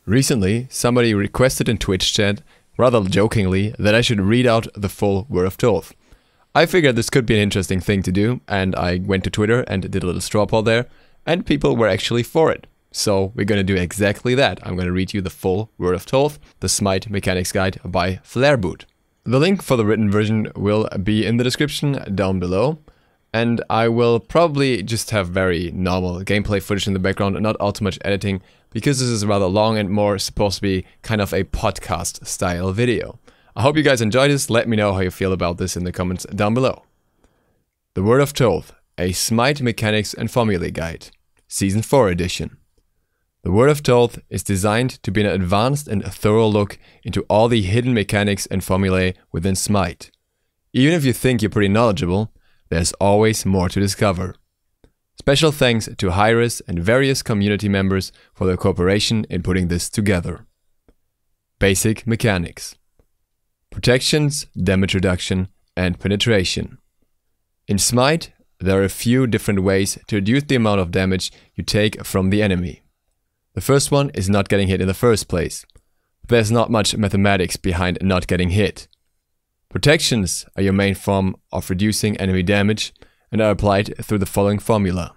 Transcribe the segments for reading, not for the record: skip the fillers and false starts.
Recently, somebody requested in Twitch chat, rather jokingly, that I should read out the full Word of Thoth. I figured this could be an interesting thing to do, and I went to Twitter and did a little straw poll there, and people were actually for it. So we're gonna do exactly that. I'm gonna read you the full Word of Thoth, the Smite Mechanics Guide by Flareboot. The link for the written version will be in the description down below, and I will probably just have very normal gameplay footage in the background and not all too much editing, because this is rather long and more supposed to be kind of a podcast style video. I hope you guys enjoyed this. Let me know how you feel about this in the comments down below. The Word of Thoth, a Smite Mechanics and Formulae Guide, Season 4 edition. The Word of Thoth is designed to be an advanced and thorough look into all the hidden mechanics and formulae within Smite. Even if you think you're pretty knowledgeable, there's always more to discover. Special thanks to Hyris and various community members for their cooperation in putting this together. Basic mechanics: protections, damage reduction, and penetration. In Smite, there are a few different ways to reduce the amount of damage you take from the enemy. The first one is not getting hit in the first place. There's not much mathematics behind not getting hit. Protections are your main form of reducing enemy damage and are applied through the following formula.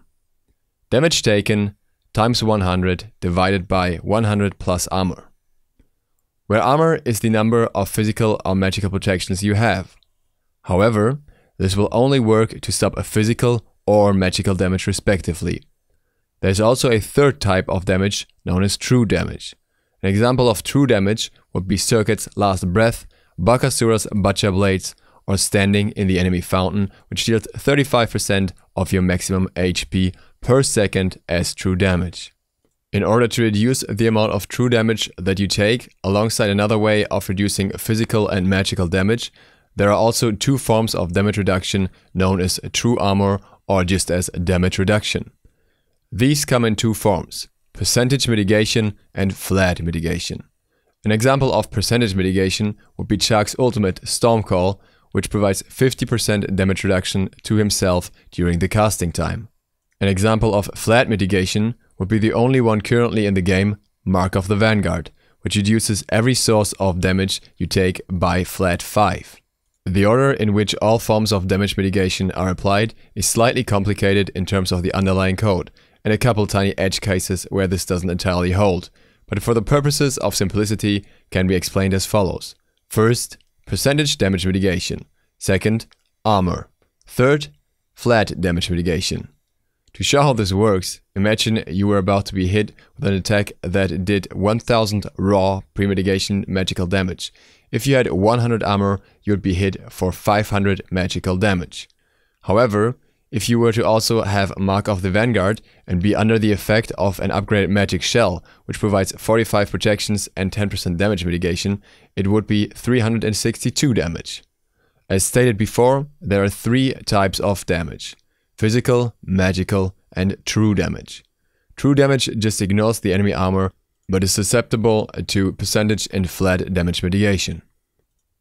Damage taken times 100 divided by 100 plus armor, where armor is the number of physical or magical protections you have. However, this will only work to stop a physical or magical damage respectively. There's also a third type of damage known as true damage. An example of true damage would be Circuit's Last Breath, Bakasura's Butcher Blades, or standing in the enemy fountain, which deals 35% of your maximum HP per second as true damage. In order to reduce the amount of true damage that you take, alongside another way of reducing physical and magical damage, there are also two forms of damage reduction known as true armor or just as damage reduction. These come in two forms: percentage mitigation and flat mitigation. An example of percentage mitigation would be Chuck's ultimate Stormcall, which provides 50% damage reduction to himself during the casting time. An example of flat mitigation would be the only one currently in the game, Mark of the Vanguard, which reduces every source of damage you take by flat 5. The order in which all forms of damage mitigation are applied is slightly complicated in terms of the underlying code, and a couple tiny edge cases where this doesn't entirely hold, but for the purposes of simplicity can be explained as follows. First, percentage damage mitigation. Second, armor. Third, flat damage mitigation. To show how this works, imagine you were about to be hit with an attack that did 1000 raw pre-mitigation magical damage. If you had 100 armor, you would be hit for 500 magical damage. However, if you were to also have Mark of the Vanguard and be under the effect of an upgraded magic shell, which provides 45 protections and 10% damage mitigation, it would be 362 damage. As stated before, there are three types of damage: physical, magical, and true damage. True damage just ignores the enemy armor, but is susceptible to percentage and flat damage mitigation.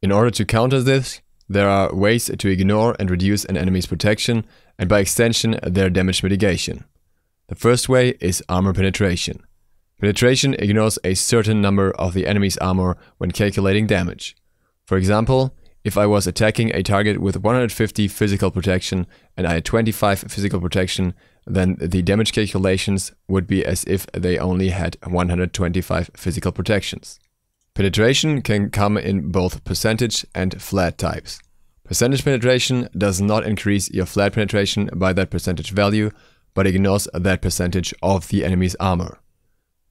In order to counter this, there are ways to ignore and reduce an enemy's protection, and by extension their damage mitigation. The first way is armor penetration. Penetration ignores a certain number of the enemy's armor when calculating damage. For example, if I was attacking a target with 150 physical protection and I had 25 physical protection, then the damage calculations would be as if they only had 125 physical protections. Penetration can come in both percentage and flat types. Percentage penetration does not increase your flat penetration by that percentage value, but ignores that percentage of the enemy's armor.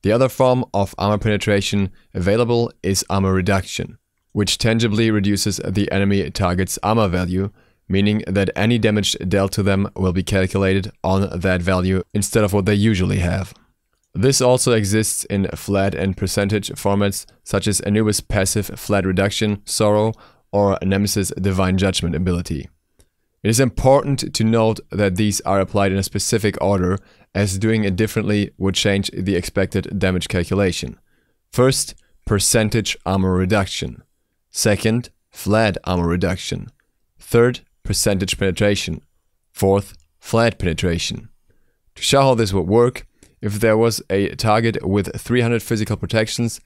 The other form of armor penetration available is armor reduction, which tangibly reduces the enemy target's armor value, meaning that any damage dealt to them will be calculated on that value instead of what they usually have. This also exists in flat and percentage formats such as Anubis' passive flat reduction, Sorrow, or Nemesis' Divine Judgment ability. It is important to note that these are applied in a specific order, as doing it differently would change the expected damage calculation. First, percentage armor reduction. Second, flat armor reduction. Third, percentage penetration. Fourth, flat penetration. To show how this would work, if there was a target with 300 physical protections,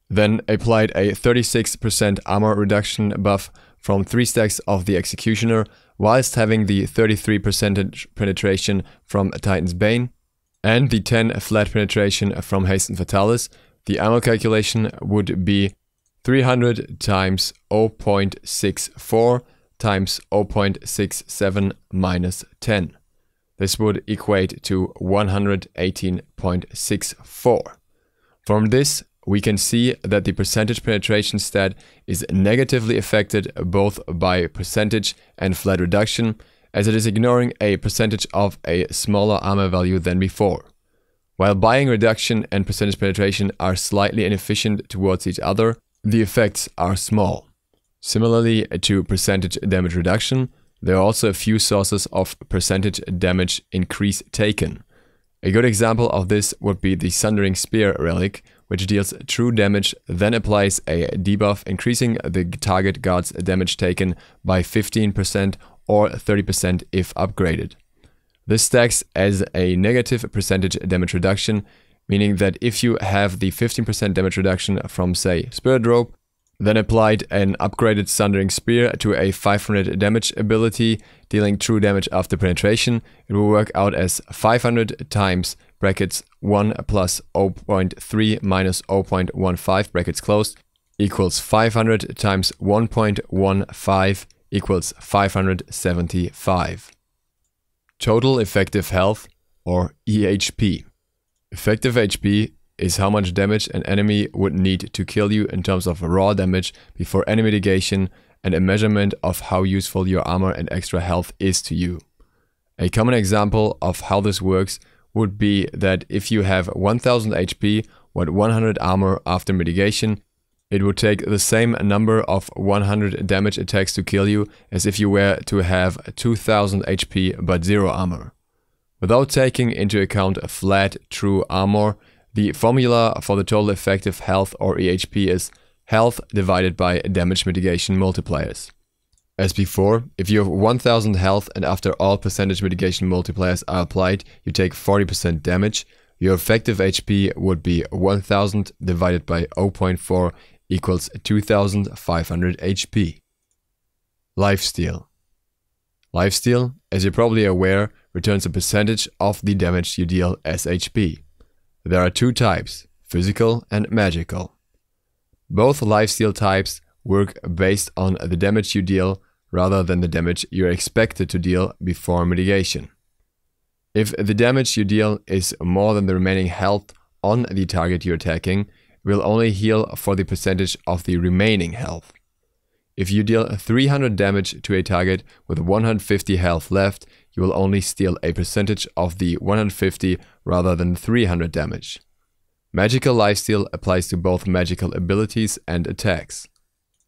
then applied a 36% armor reduction buff from 3 stacks of the Executioner, whilst having the 33% penetration from Titan's Bane, and the 10 flat penetration from Hasten Fatalis, the ammo calculation would be 300 times 0.64 times 0.67 minus 10. This would equate to 118.64. From this, we can see that the percentage penetration stat is negatively affected both by percentage and flat reduction, as it is ignoring a percentage of a smaller armor value than before. While buying reduction and percentage penetration are slightly inefficient towards each other, the effects are small. Similarly to percentage damage reduction, there are also a few sources of percentage damage increase taken. A good example of this would be the Sundering Spear relic, which deals true damage, then applies a debuff increasing the target guard's damage taken by 15% or 30% if upgraded. This stacks as a negative percentage damage reduction, meaning that if you have the 15% damage reduction from, say, Spirit Rope, then applied an upgraded Sundering Spear to a 500 damage ability, dealing true damage after penetration, it will work out as 500 times brackets 1 plus 0.3 minus 0.15 brackets closed equals 500 times 1.15 equals 575. Total effective health, or EHP. Effective HP is how much damage an enemy would need to kill you in terms of raw damage before any mitigation, and a measurement of how useful your armor and extra health is to you. A common example of how this works would be that if you have 1000 HP with 100 armor after mitigation, it would take the same number of 100 damage attacks to kill you as if you were to have 2000 HP but 0 armor. Without taking into account a flat true armor, the formula for the total effective health, or EHP, is health divided by damage mitigation multipliers. As before, if you have 1000 health and after all percentage mitigation multipliers are applied, you take 40% damage, your effective HP would be 1000 divided by 0.4 equals 2500 HP. Lifesteal. Lifesteal, as you're probably aware, returns a percentage of the damage you deal as HP. There are 2 types, physical and magical. Both lifesteal types work based on the damage you deal rather than the damage you're expected to deal before mitigation. If the damage you deal is more than the remaining health on the target you're attacking, it will only heal for the percentage of the remaining health. If you deal 300 damage to a target with 150 health left, you will only steal a percentage of the 150 rather than 300 damage. Magical lifesteal applies to both magical abilities and attacks.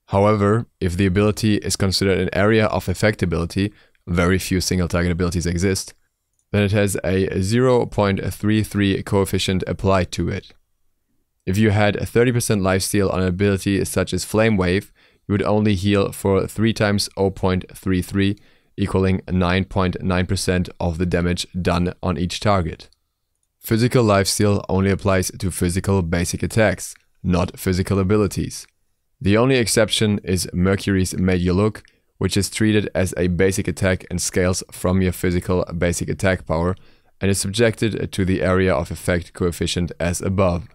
However, if the ability is considered an area of effectability, very few single target abilities exist, then it has a 0.33 coefficient applied to it. If you had 30% lifesteal on an ability such as Flame Wave, you would only heal for 3 times 0.33, equaling 9.9% of the damage done on each target. Physical lifesteal only applies to physical basic attacks, not physical abilities. The only exception is Mercury's Made You Look, which is treated as a basic attack and scales from your physical basic attack power, and is subjected to the area of effect coefficient as above.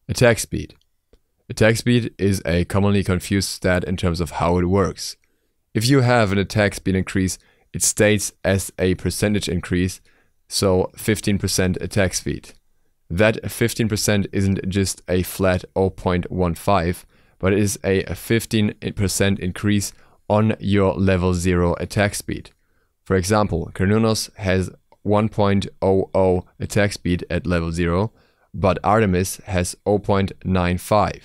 Attack speed. Attack speed is a commonly confused stat in terms of how it works. If you have an attack speed increase, it states as a percentage increase, so 15% attack speed. That 15% isn't just a flat 0.15, but is a 15% increase on your level 0 attack speed. For example, Carnunos has 1.00 attack speed at level 0, but Artemis has 0.95.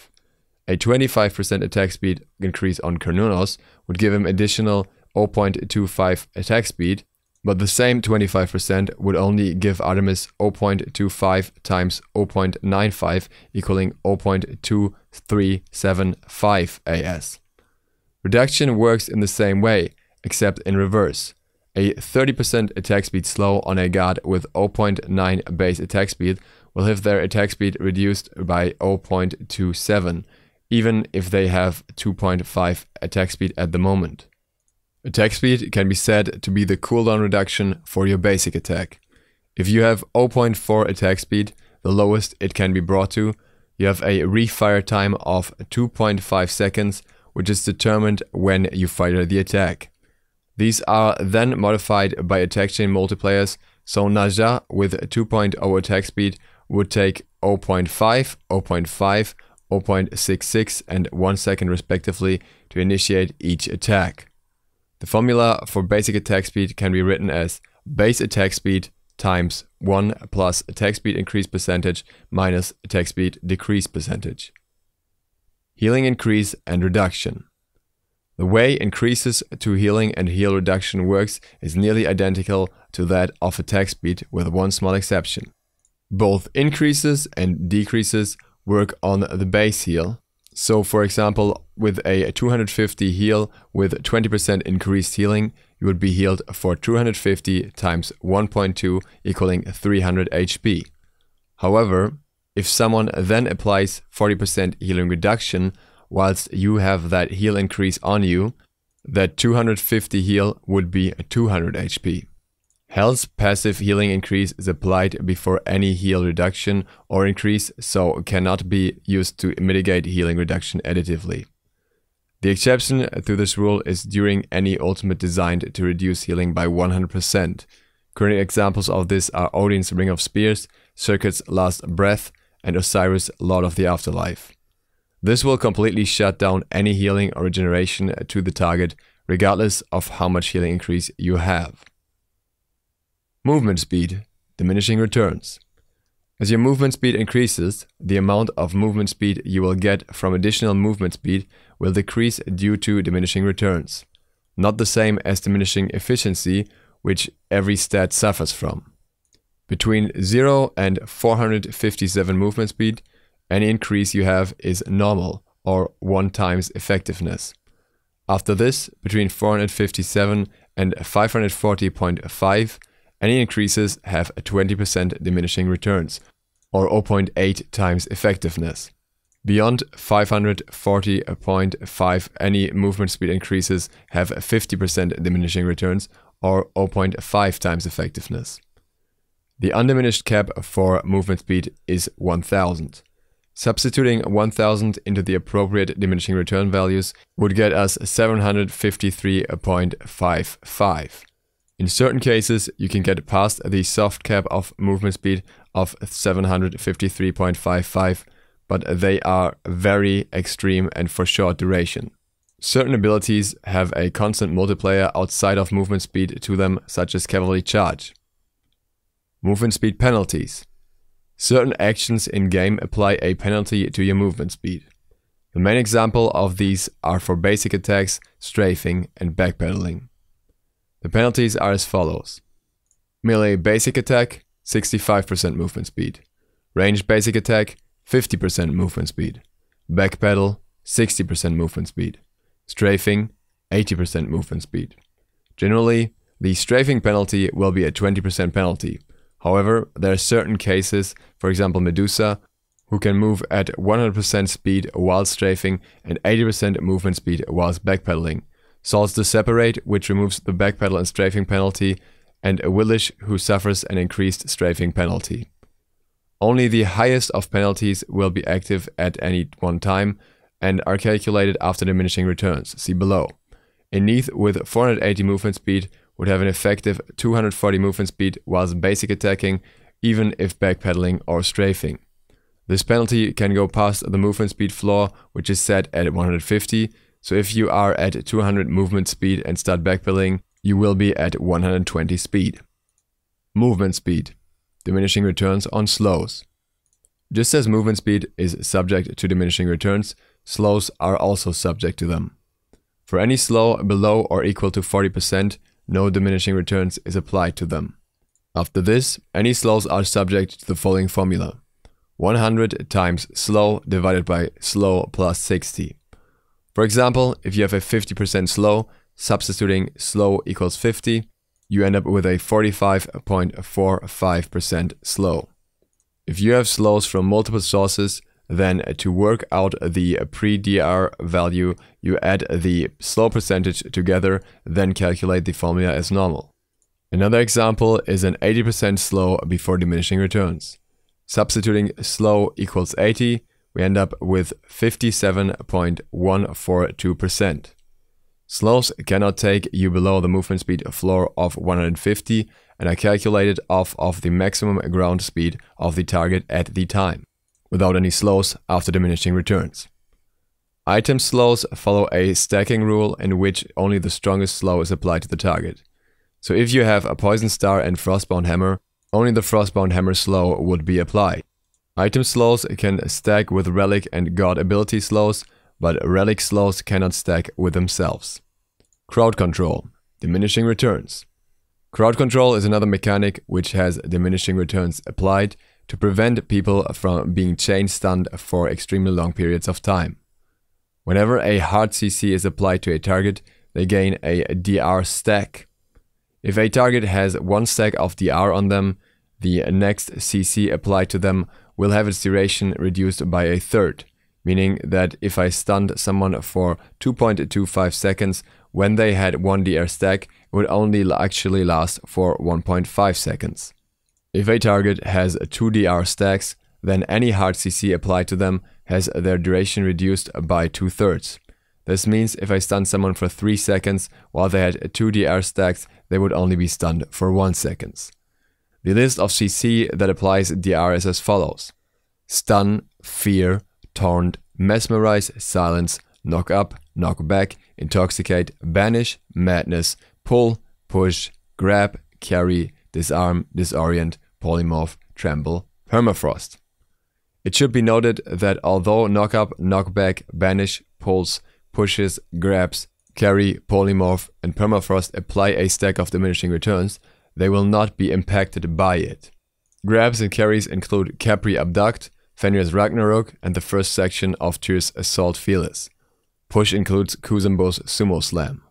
A 25% attack speed increase on Carnunos would give him additional 0.25 attack speed, but the same 25% would only give Artemis 0.25 times 0.95, equaling 0.2375 AS. Reduction works in the same way, except in reverse. A 30% attack speed slow on a guard with 0.9 base attack speed will have their attack speed reduced by 0.27, even if they have 2.5 attack speed at the moment. Attack speed can be said to be the cooldown reduction for your basic attack. If you have 0.4 attack speed, the lowest it can be brought to, you have a refire time of 2.5 seconds, which is determined when you fire the attack. These are then modified by attack chain multipliers, so Naja with 2.0 attack speed would take 0.5, 0.5, 0.66 and 1 second respectively to initiate each attack. The formula for basic attack speed can be written as base attack speed times 1 plus attack speed increase percentage minus attack speed decrease percentage. Healing increase and reduction. The way increases to healing and heal reduction works is nearly identical to that of attack speed with one small exception. Both increases and decreases work on the base heal. So for example, with a 250 heal with 20% increased healing, you would be healed for 250 times 1.2 equaling 300 HP. However, if someone then applies 40% healing reduction whilst you have that heal increase on you, that 250 heal would be 200 HP. Hell's passive healing increase is applied before any heal reduction or increase, so cannot be used to mitigate healing reduction additively. The exception to this rule is during any ultimate designed to reduce healing by 100%. Current examples of this are Odin's Ring of Spears, Circuit's Last Breath, and Osiris' Lord of the Afterlife. This will completely shut down any healing or regeneration to the target, regardless of how much healing increase you have. Movement speed, diminishing returns. As your movement speed increases, the amount of movement speed you will get from additional movement speed will decrease due to diminishing returns. Not the same as diminishing efficiency, which every stat suffers from. Between 0 and 457 movement speed, any increase you have is normal, or 1 times effectiveness. After this, between 457 and 540.5, any increases have a 20% diminishing returns, or 0.8 times effectiveness. Beyond 540.5, any movement speed increases have a 50% diminishing returns, or 0.5 times effectiveness. The undiminished cap for movement speed is 1000. Substituting 1000 into the appropriate diminishing return values would get us 753.55. In certain cases, you can get past the soft cap of movement speed of 753.55, but they are very extreme and for short duration. Certain abilities have a constant multiplier outside of movement speed to them, such as Cavalry Charge. Movement speed penalties. Certain actions in-game apply a penalty to your movement speed. The main example of these are for basic attacks, strafing, and backpedaling. The penalties are as follows. Melee basic attack, 65% movement speed. Ranged basic attack, 50% movement speed. Backpedal, 60% movement speed. Strafing, 80% movement speed. Generally, the strafing penalty will be a 20% penalty. However, there are certain cases, for example Medusa, who can move at 100% speed while strafing and 80% movement speed whilst backpedaling. Souls the Separate, which removes the backpedal and strafing penalty, and a Willish, who suffers an increased strafing penalty. Only the highest of penalties will be active at any one time and are calculated after diminishing returns, see below. A Neath with 480 movement speed would have an effective 240 movement speed whilst basic attacking, even if backpedaling or strafing. This penalty can go past the movement speed floor, which is set at 150, so if you are at 200 movement speed and start backpedaling, you will be at 120 speed. Movement speed, diminishing returns on slows. Just as movement speed is subject to diminishing returns, slows are also subject to them. For any slow below or equal to 40%, no diminishing returns is applied to them. After this, any slows are subject to the following formula. 100 times slow divided by slow plus 60. For example, if you have a 50% slow, substituting slow equals 50, you end up with a 45.45% slow. If you have slows from multiple sources, then to work out the pre-DR value, you add the slow percentage together, then calculate the formula as normal. Another example is an 80% slow before diminishing returns. Substituting slow equals 80, we end up with 57.142%. Slows cannot take you below the movement speed floor of 150 and are calculated off of the maximum ground speed of the target at the time, without any slows after diminishing returns. Item slows follow a stacking rule in which only the strongest slow is applied to the target. So if you have a Poison Star and Frostbound Hammer, only the Frostbound Hammer slow would be applied. Item slows can stack with Relic and God ability slows, but Relic slows cannot stack with themselves. Crowd control, diminishing returns. Crowd control is another mechanic which has diminishing returns applied to prevent people from being chain stunned for extremely long periods of time. Whenever a hard CC is applied to a target, they gain a DR stack. If a target has one stack of DR on them, the next CC applied to them will have its duration reduced by a third, meaning that if I stunned someone for 2.25 seconds when they had 1 DR stack, it would only actually last for 1.5 seconds. If a target has 2 DR stacks, then any hard CC applied to them has their duration reduced by 2/3. This means if I stun someone for 3 seconds while they had 2 DR stacks, they would only be stunned for 1 second. The list of CC that applies DR is as follows: stun, fear, taunt, mesmerize, silence, knock up, knock back, intoxicate, banish, madness, pull, push, grab, carry, disarm, disorient, polymorph, tremble, permafrost. It should be noted that although knock up, knock back, banish, pulls, pushes, grabs, carry, polymorph, and permafrost apply a stack of diminishing returns, they will not be impacted by it. Grabs and carries include Capri Abduct, Fenrir's Ragnarok, and the first section of Tyr's Assault Fearless. Push includes Kuzenbo's Sumo Slam.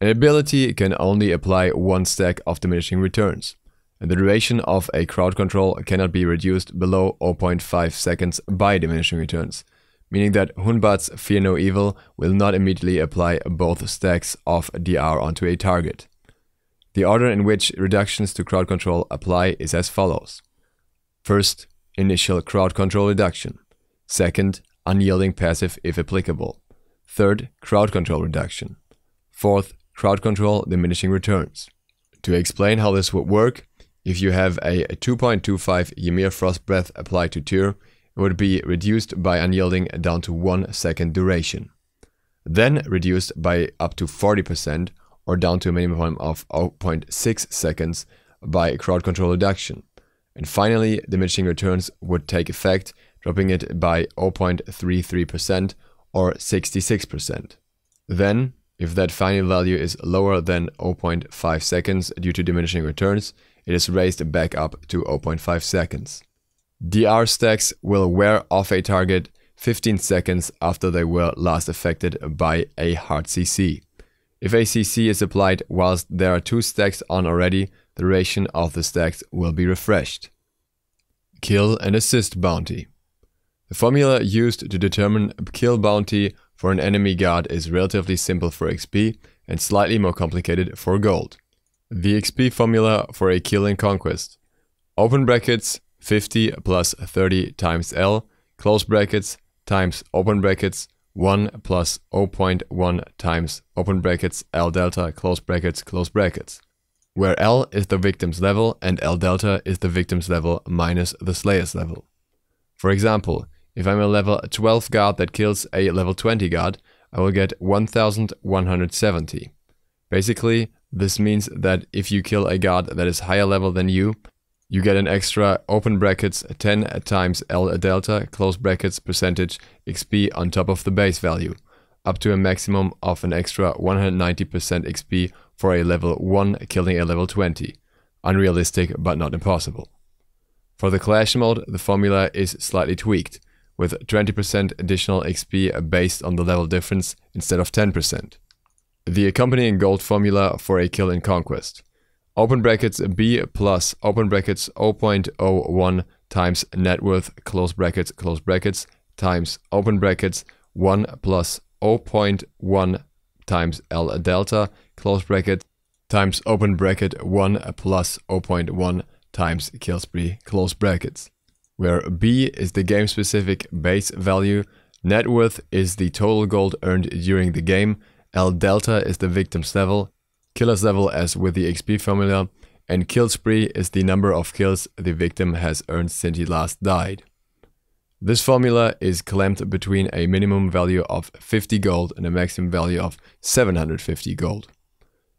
An ability can only apply one stack of diminishing returns, and the duration of a crowd control cannot be reduced below 0.5 seconds by diminishing returns, meaning that Hunbat's Fear No Evil will not immediately apply both stacks of DR onto a target. The order in which reductions to crowd control apply is as follows. First, initial crowd control reduction. Second, unyielding passive if applicable. Third, crowd control reduction. Fourth, crowd control diminishing returns. To explain how this would work, if you have a 2.25 Ymir Frost Breath applied to Tyr, it would be reduced by unyielding down to 1 second duration. Then reduced by up to 40% or down to a minimum of 0.6 seconds by crowd control reduction. And finally, diminishing returns would take effect, dropping it by 0.33% or 66%. Then, if that final value is lower than 0.5 seconds due to diminishing returns, it is raised back up to 0.5 seconds. DR stacks will wear off a target 15 seconds after they were last affected by a hard CC. If a CC is applied whilst there are 2 stacks on already, the duration of the stacks will be refreshed. Kill and assist bounty. The formula used to determine kill bounty for an enemy god is relatively simple for XP and slightly more complicated for gold. The XP formula for a kill in Conquest: open brackets 50 plus 30 times L, close brackets times open brackets 1 plus 0.1 times open brackets L delta close brackets, where L is the victim's level and L delta is the victim's level minus the Slayer's level. For example, if I'm a level 12 guard that kills a level 20 guard, I will get 1170. Basically, this means that if you kill a guard that is higher level than you get an extra open brackets 10 times L delta close brackets percentage XP on top of the base value, up to a maximum of an extra 190% XP for a level 1 killing a level 20. Unrealistic but not impossible. For the Clash mode, the formula is slightly tweaked, with 20% additional XP based on the level difference instead of 10%. The accompanying gold formula for a kill in Conquest. Open brackets B plus open brackets 0.01 times net worth close brackets times open brackets 1 plus 0.1 times L delta close bracket times open bracket 1 plus 0.1 times kill spree close brackets, where B is the game specific base value, net worth is the total gold earned during the game, L delta is the victim's level, killer's level as with the XP formula, and kill spree is the number of kills the victim has earned since he last died. This formula is clamped between a minimum value of 50 gold and a maximum value of 750 gold.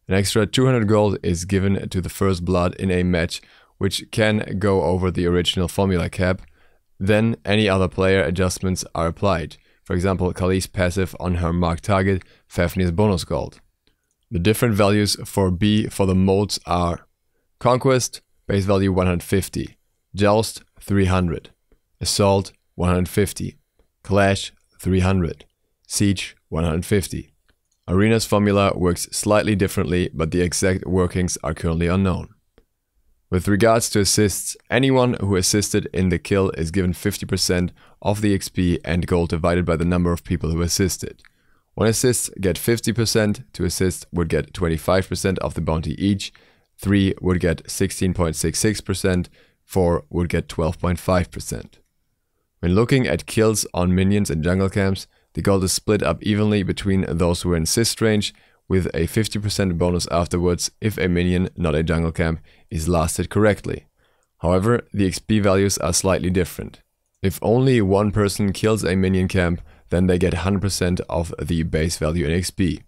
An extra 200 gold is given to the first blood in a match, which can go over the original formula cap. Then any other player adjustments are applied. For example, Kali's passive on her marked target, Fafnir's bonus gold. The different values for B for the modes are Conquest, base value 150, Joust 300, Assault 150, Clash 300, Siege 150. Arena's formula works slightly differently, but the exact workings are currently unknown. With regards to assists, anyone who assisted in the kill is given 50% of the XP and gold divided by the number of people who assisted. 1 assist get 50%, 2 assists would get 25% of the bounty each, 3 would get 16.66%, 4 would get 12.5%. When looking at kills on minions and jungle camps, the gold is split up evenly between those who are in assist range, with a 50% bonus afterwards if a minion, not a jungle camp, is lasted correctly. However, the XP values are slightly different. If only one person kills a minion camp, then they get 100% of the base value in XP.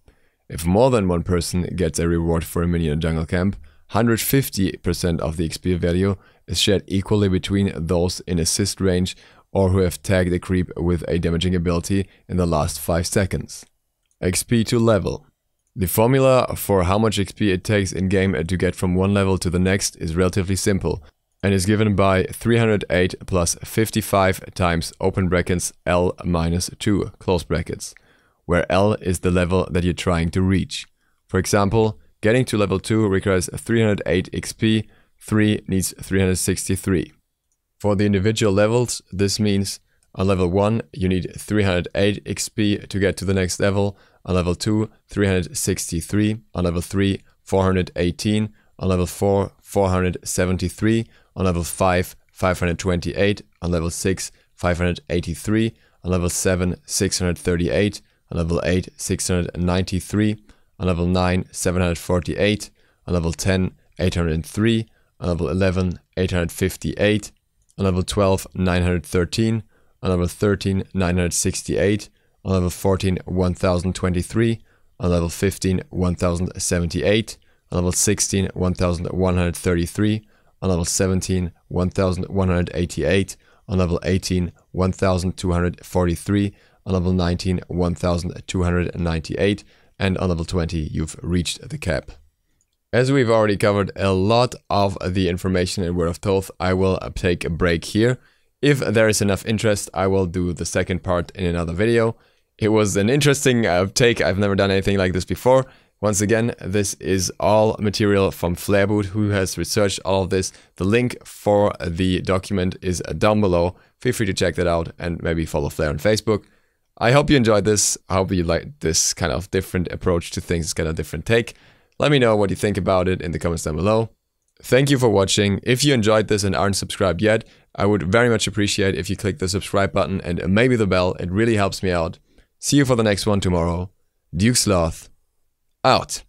If more than one person gets a reward for a minion jungle camp, 150% of the XP value is shared equally between those in assist range or who have tagged a creep with a damaging ability in the last 5 seconds. XP to level. The formula for how much XP it takes in-game to get from one level to the next is relatively simple and is given by 308 plus 55 times open brackets L minus 2 close brackets, where L is the level that you're trying to reach. For example, getting to level 2 requires 308 XP, 3 needs 363. For the individual levels, this means on level 1 you need 308 XP to get to the next level, on level 2 363, on level 3 418, on level 4 473, on level 5 528, on level 6 583, on level 7 638, on level 8 693, on level 9 748, on level 10 803, on level 11 858, on level 12 913, on level 13 968, on level 14 1023, on level 15 1078, on level 16 1133, on level 17 1188, on level 18 1243, on level 19 1298, and on level 20 you've reached the cap. As we've already covered a lot of the information in Word of Thoth, I will take a break here. If there is enough interest, I will do the second part in another video. It was an interesting take. I've never done anything like this before. Once again, this is all material from Flairboot, who has researched all of this. The link for the document is down below. Feel free to check that out and maybe follow Flair on Facebook. I hope you enjoyed this. I hope you like this kind of different approach to things, kind of different take. Let me know what you think about it in the comments down below. Thank you for watching. If you enjoyed this and aren't subscribed yet, I would very much appreciate if you click the subscribe button and maybe the bell. It really helps me out. See you for the next one tomorrow. SLOTH out.